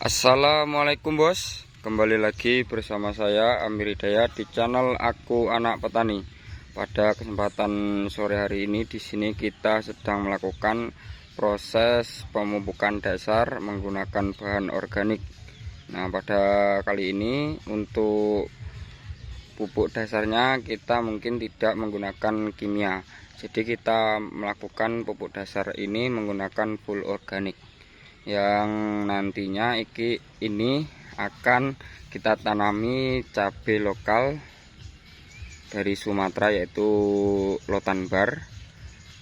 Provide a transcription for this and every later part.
Assalamualaikum bos, kembali lagi bersama saya Amir Hidayat di channel Aku Anak Petani. Pada kesempatan sore hari ini di sini kita sedang melakukan proses pemupukan dasar menggunakan bahan organik. Nah, pada kali ini untuk pupuk dasarnya kita mungkin tidak menggunakan kimia. Jadi kita melakukan pupuk dasar ini menggunakan full organik, yang nantinya ini akan kita tanami cabai lokal dari Sumatera, yaitu Lotan Bar.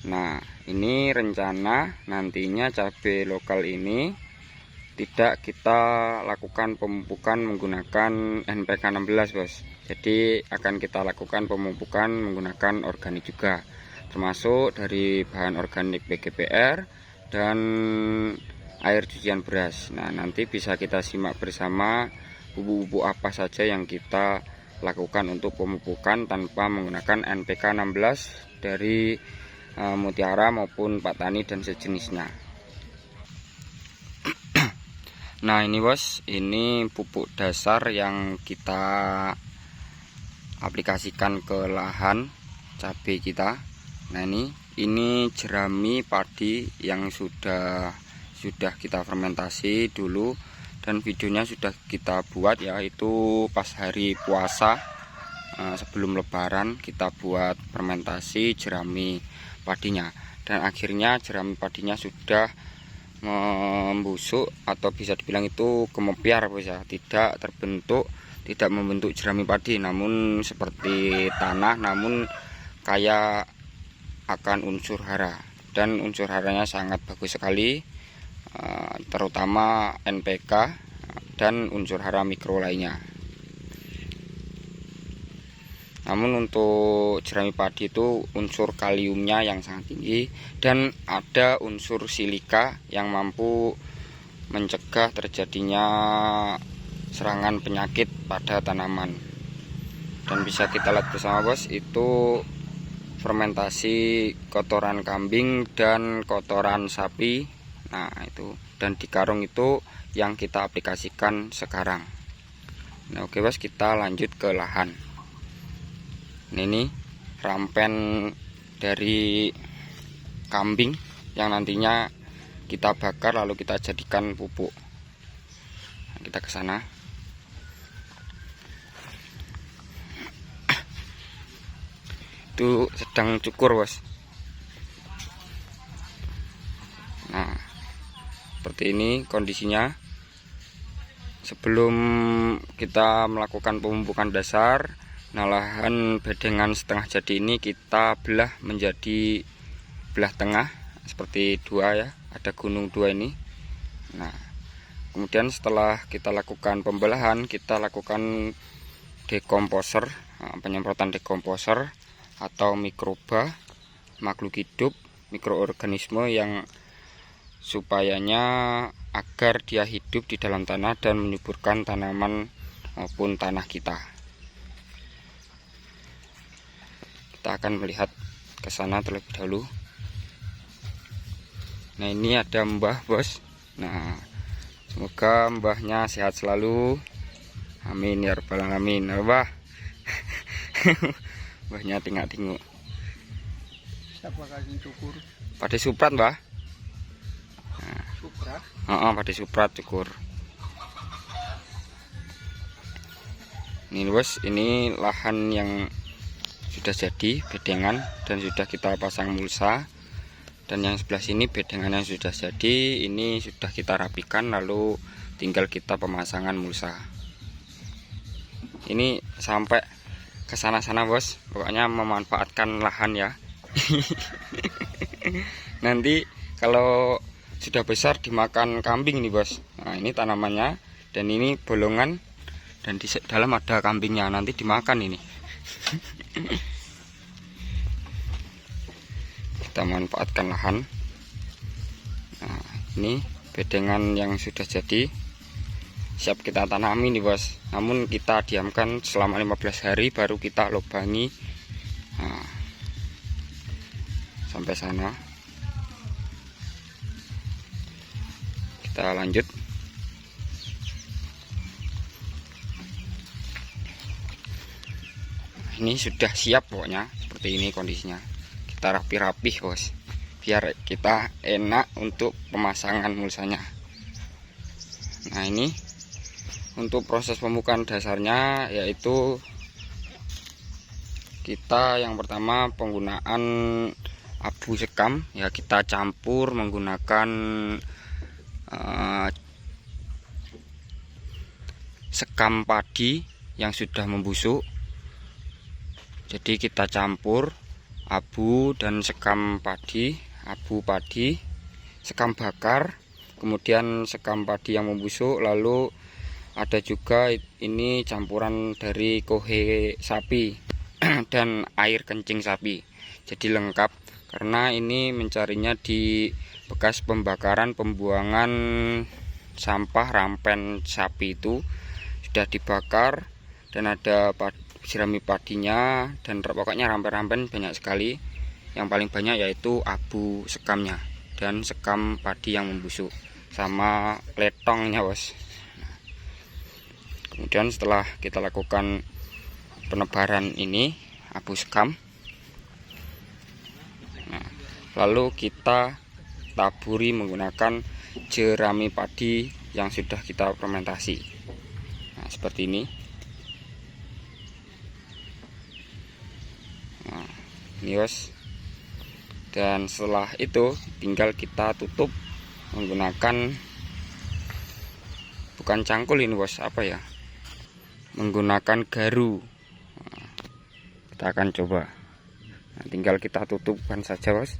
Nah, ini rencana nantinya cabai lokal ini tidak kita lakukan pemupukan menggunakan NPK 16 bos. Jadi akan kita lakukan pemupukan menggunakan organik juga, termasuk dari bahan organik PGPR dan air cucian beras. Nah, nanti bisa kita simak bersama pupuk-pupuk apa saja yang kita lakukan untuk pemupukan tanpa menggunakan NPK 16 dari Mutiara maupun Pak Tani dan sejenisnya. Nah, ini bos, ini pupuk dasar yang kita aplikasikan ke lahan cabai kita. Nah, ini jerami padi yang sudah kita fermentasi dulu, dan videonya sudah kita buat, yaitu pas hari puasa sebelum lebaran kita buat fermentasi jerami padinya, dan akhirnya jerami padinya sudah membusuk atau bisa dibilang itu gemebiar bos ya, tidak membentuk jerami padi, namun seperti tanah, namun kaya akan unsur hara, dan unsur haranya sangat bagus sekali, terutama NPK dan unsur hara mikro lainnya. Namun untuk jerami padi itu unsur kaliumnya yang sangat tinggi, dan ada unsur silika yang mampu mencegah terjadinya serangan penyakit pada tanaman. Dan bisa kita lihat bersama bos, itu fermentasi kotoran kambing dan kotoran sapi. Nah, itu, dan di karung itu yang kita aplikasikan sekarang. Nah, oke bos, kita lanjut ke lahan. Ini rampen dari kambing yang nantinya kita bakar lalu kita jadikan pupuk. Nah, kita ke sana. Itu sedang cukur bos. Nah, seperti ini kondisinya. Sebelum kita melakukan pemupukan dasar, nah, lahan bedengan setengah jadi ini kita belah menjadi belah tengah seperti dua ya, ada gunung dua ini. Nah, kemudian setelah kita lakukan pembelahan, kita lakukan dekomposer, penyemprotan dekomposer atau mikroba, makhluk hidup, mikroorganisme yang supayanya agar dia hidup di dalam tanah dan menyuburkan tanaman maupun tanah kita. Kita akan melihat ke sana terlebih dahulu. Nah, ini ada mbah bos. Nah, semoga mbahnya sehat selalu, amin ya rabbal alamin. Mbah mbahnya tingak-tinguk. Siapa kasih cukur? Pada suprat mbah. Suprat? Pada suprat cukur. Ini bos, ini lahan yang sudah jadi bedengan dan sudah kita pasang mulsa, dan yang sebelah sini bedengan yang sudah jadi, ini sudah kita rapikan lalu tinggal kita pemasangan mulsa. Ini sampai ke sana-sana bos, pokoknya memanfaatkan lahan ya. Nanti kalau sudah besar dimakan kambing nih bos. Nah, ini tanamannya, dan ini bolongan, dan di dalam ada kambingnya, nanti dimakan ini. Kita manfaatkan lahan. Nah, ini bedengan yang sudah jadi, siap kita tanami nih bos. Namun kita diamkan selama 15 hari baru kita lubangi. Nah, sampai sana. Kita lanjut. ini sudah siap pokoknya. Seperti ini kondisinya. Kita rapi-rapih bos, biar kita enak untuk pemasangan mulsanya. Nah ini untuk proses pembukaan dasarnya, yaitu kita yang pertama penggunaan abu sekam ya, kita campur menggunakan sekam padi yang sudah membusuk. Jadi kita campur abu dan sekam padi, abu padi, sekam bakar, kemudian sekam padi yang membusuk, lalu ada juga ini campuran dari kohe sapi dan air kencing sapi. Jadi lengkap, karena ini mencarinya di bekas pembakaran pembuangan sampah rampen sapi, itu sudah dibakar dan ada sirami padinya, dan pokoknya rampen-rampen banyak sekali. Yang paling banyak yaitu abu sekamnya dan sekam padi yang membusuk sama letongnya bos. Kemudian setelah kita lakukan penebaran ini abu sekam, nah, lalu kita taburi menggunakan jerami padi yang sudah kita fermentasi. Nah, seperti ini. Nah, ini bos. Dan setelah itu tinggal kita tutup menggunakan, bukan cangkul ini bos, apa ya, menggunakan garu. Nah, kita akan coba. Nah, tinggal kita tutupkan saja bos,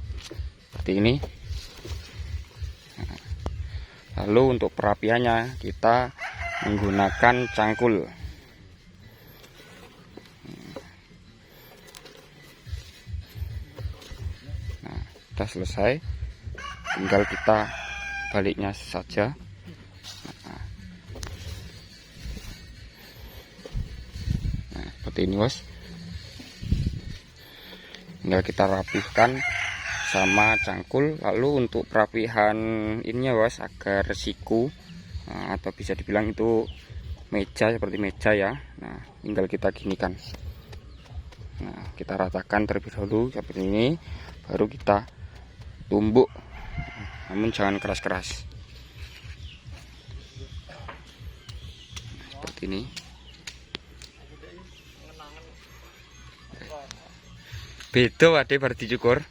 seperti ini. Nah, lalu untuk perapiannya kita menggunakan cangkul. Nah, sudah selesai, tinggal kita baliknya saja. Nah, seperti ini bos. Tinggal kita rapihkan sama cangkul. Lalu untuk perapihan ininya bos, agar siku, nah, atau bisa dibilang itu meja, seperti meja ya. Nah, tinggal kita ginikan. Nah, kita ratakan terlebih dahulu seperti ini, baru kita tumbuk, namun jangan keras-keras. Seperti ini. Beda ade bar dicukur.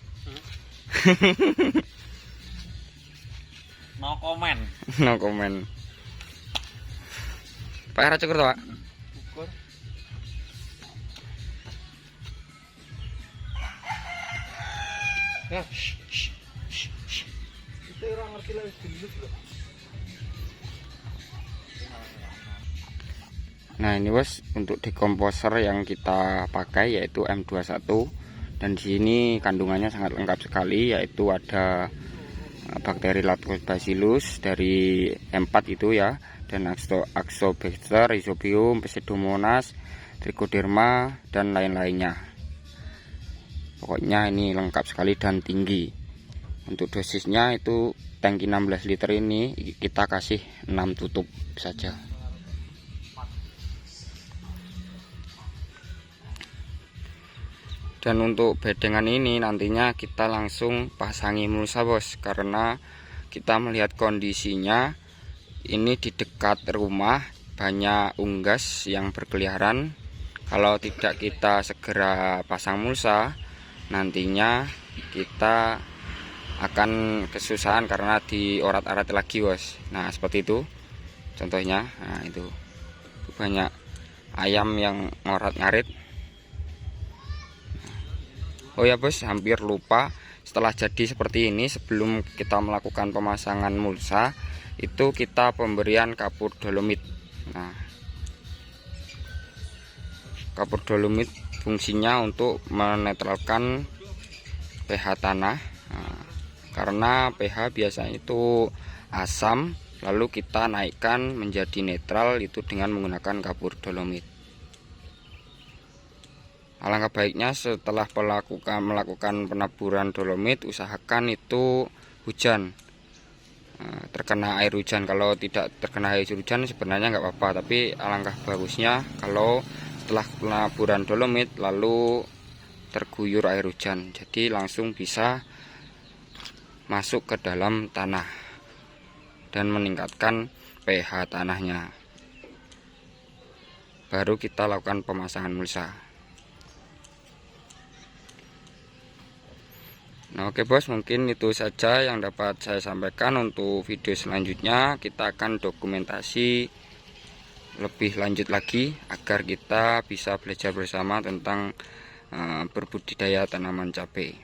No comment. No comment. Pak Era cukur toh, Pak? Cukur. Ya, itu orang ngerti lah dilus loh. Nah, ini bos, untuk dekomposer yang kita pakai yaitu M21, dan di sini kandungannya sangat lengkap sekali, yaitu ada bakteri Lactobacillus dari M4 itu ya, dan Axobacter, Rhizobium, Pseudomonas, Trichoderma, dan lain-lainnya. Pokoknya ini lengkap sekali dan tinggi. Untuk dosisnya itu tangki 16 liter ini kita kasih 6 tutup saja. Dan untuk bedengan ini nantinya kita langsung pasangi mulsa bos, karena kita melihat kondisinya ini di dekat rumah banyak unggas yang berkeliaran. Kalau tidak kita segera pasang mulsa, nantinya kita akan kesusahan karena diorat-arat lagi bos. Nah seperti itu contohnya. Nah itu banyak ayam yang ngorat-ngarit. Oh ya bos, hampir lupa, setelah jadi seperti ini, sebelum kita melakukan pemasangan mulsa itu kita pemberian kapur dolomit. Nah, kapur dolomit fungsinya untuk menetralkan pH tanah. Nah, karena pH biasanya itu asam, lalu kita naikkan menjadi netral itu dengan menggunakan kapur dolomit. Alangkah baiknya setelah melakukan penaburan dolomit, usahakan itu hujan, terkena air hujan. Kalau tidak terkena air hujan sebenarnya nggak apa-apa, tapi alangkah bagusnya kalau setelah penaburan dolomit lalu terguyur air hujan, jadi langsung bisa masuk ke dalam tanah dan meningkatkan pH tanahnya. Baru kita lakukan pemasangan mulsa. Nah, oke bos, mungkin itu saja yang dapat saya sampaikan. Untuk video selanjutnya kita akan dokumentasi lebih lanjut lagi agar kita bisa belajar bersama tentang berbudidaya tanaman cabai.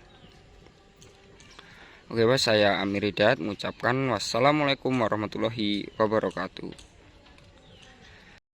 Oke bos, saya Amir Hidayat mengucapkan wassalamualaikum warahmatullahi wabarakatuh.